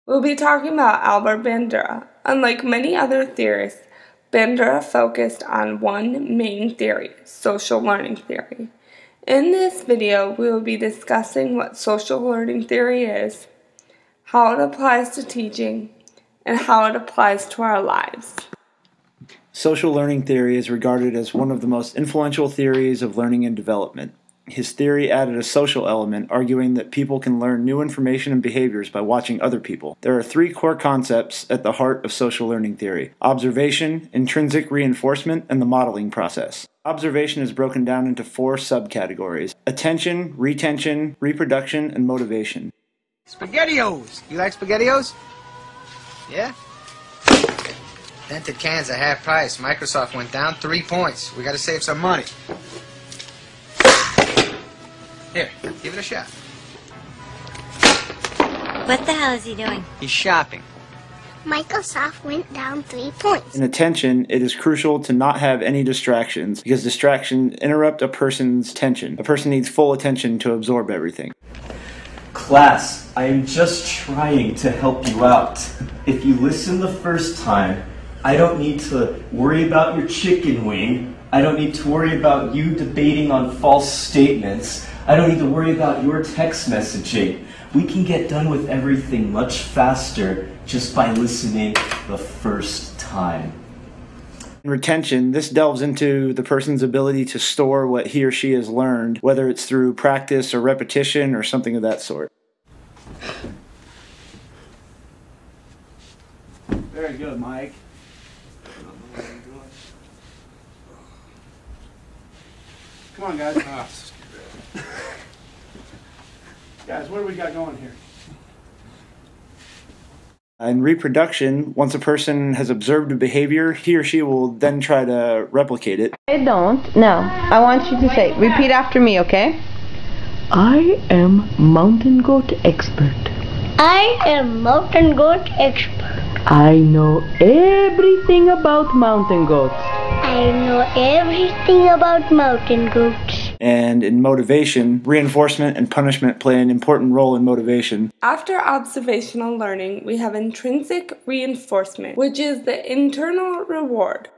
We'll be talking about Albert Bandura. Unlike many other theorists, Bandura focused on one main theory, social learning theory. In this video, we will be discussing what social learning theory is, how it applies to teaching, and how it applies to our lives. Social learning theory is regarded as one of the most influential theories of learning and development. His theory added a social element, arguing that people can learn new information and behaviors by watching other people. There are three core concepts at the heart of social learning theory: observation, intrinsic reinforcement, and the modeling process. Observation is broken down into four subcategories: attention, retention, reproduction, and motivation. SpaghettiOs! You like SpaghettiOs? Yeah? Dented cans at half price. Microsoft went down 3 points. We gotta save some money. Here, give it a shot. What the hell is he doing? He's shopping. Microsoft went down 3 points. In attention, it is crucial to not have any distractions, because distractions interrupt a person's attention. A person needs full attention to absorb everything. Class, I am just trying to help you out. If you listen the first time, I don't need to worry about your chicken wing. I don't need to worry about you debating on false statements. I don't need to worry about your text messaging. We can get done with everything much faster just by listening the first time. In retention, this delves into the person's ability to store what he or she has learned, whether it's through practice or repetition or something of that sort. Very good, Mike. Come on, guys. Guys, what do we got going here? In reproduction, once a person has observed a behavior, he or she will then try to replicate it. I don't. No. I want you to say, repeat after me, okay? I am mountain goat expert. I am mountain goat expert. I know everything about mountain goats. I know everything about mountain goats. And in motivation, reinforcement and punishment play an important role in motivation. After observational learning, we have intrinsic reinforcement, which is the internal reward.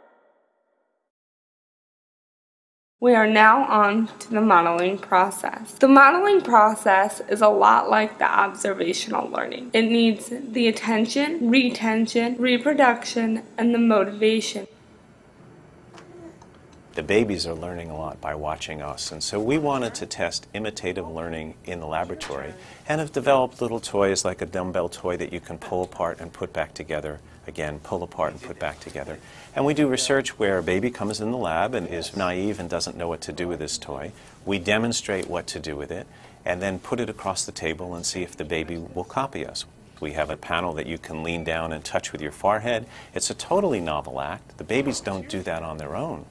We are now on to the modeling process. The modeling process is a lot like the observational learning. It needs the attention, retention, reproduction, and the motivation. The babies are learning a lot by watching us, and so we wanted to test imitative learning in the laboratory and have developed little toys like a dumbbell toy that you can pull apart and put back together. Again, pull apart and put back together. And we do research where a baby comes in the lab and is naive and doesn't know what to do with this toy. We demonstrate what to do with it and then put it across the table and see if the baby will copy us. We have a panel that you can lean down and touch with your forehead. It's a totally novel act. The babies don't do that on their own.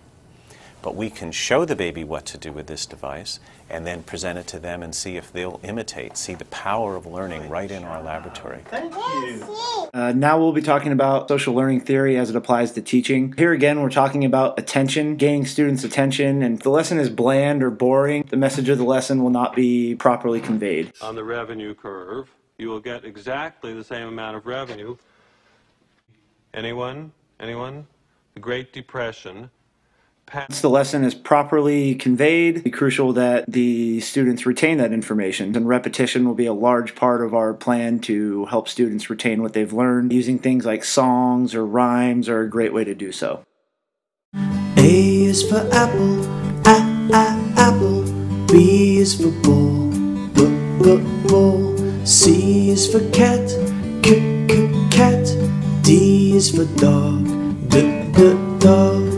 But we can show the baby what to do with this device and then present it to them and see if they'll imitate, see the power of learning right in our laboratory. Thank you. Now we'll be talking about social learning theory as it applies to teaching. Here again, we're talking about attention, gaining students' attention, and if the lesson is bland or boring, the message of the lesson will not be properly conveyed. On the revenue curve, you will get exactly the same amount of revenue. Anyone? Anyone? The Great Depression. Once the lesson is properly conveyed, it's crucial that the students retain that information, and repetition will be a large part of our plan to help students retain what they've learned. Using things like songs or rhymes are a great way to do so. A is for apple, apple. B is for ball, ball. C is for cat, cat. D is for dog, dog.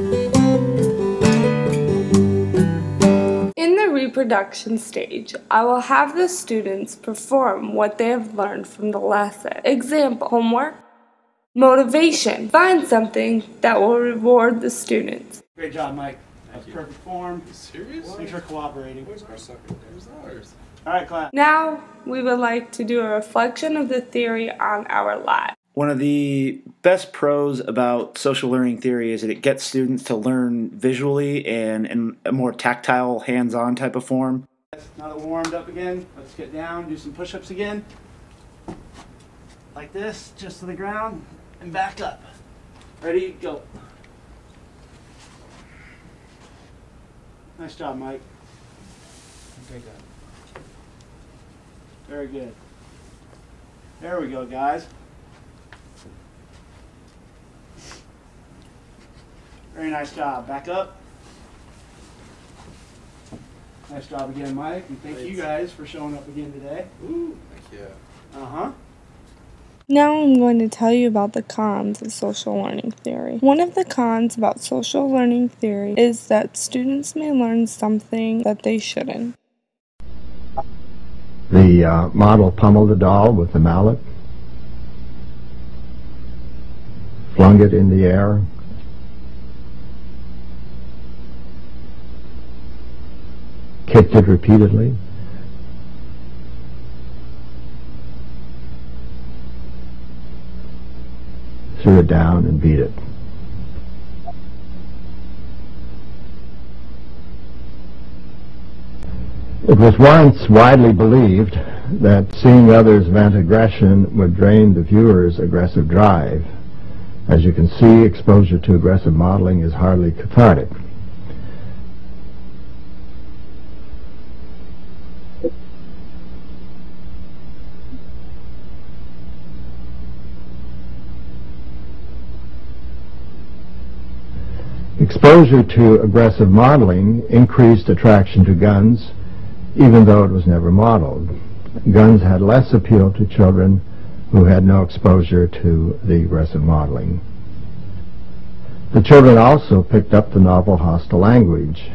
Reproduction stage, I will have the students perform what they have learned from the lesson. Example, homework, motivation. Find something that will reward the students. Great job, Mike. That was perfect form. Serious? Thanks for cooperating. Where's our second? Where's ours? All right, class. Now, we would like to do a reflection of the theory on our lives. One of the best pros about social learning theory is that it gets students to learn visually and in a more tactile, hands-on type of form. Now that we're warmed up again, let's get down, do some push-ups again. like this, just to the ground, and back up. Ready, go. Nice job, Mike. Okay, good. Very good. There we go, guys. Very nice job. Back up. Nice job again, Mike. And thank you guys for showing up again today. Ooh, thank you. Uh-huh. Now I'm going to tell you about the cons of social learning theory. One of the cons about social learning theory is that students may learn something that they shouldn't. The model pummeled the doll with the mallet, flung it in the air, kicked it repeatedly, threw it down and beat it. It was once widely believed that seeing others vent aggression would drain the viewer's aggressive drive. As you can see, exposure to aggressive modeling is hardly cathartic. Exposure to aggressive modeling increased attraction to guns, even though it was never modeled. Guns had less appeal to children who had no exposure to the aggressive modeling. The children also picked up the novel hostile language.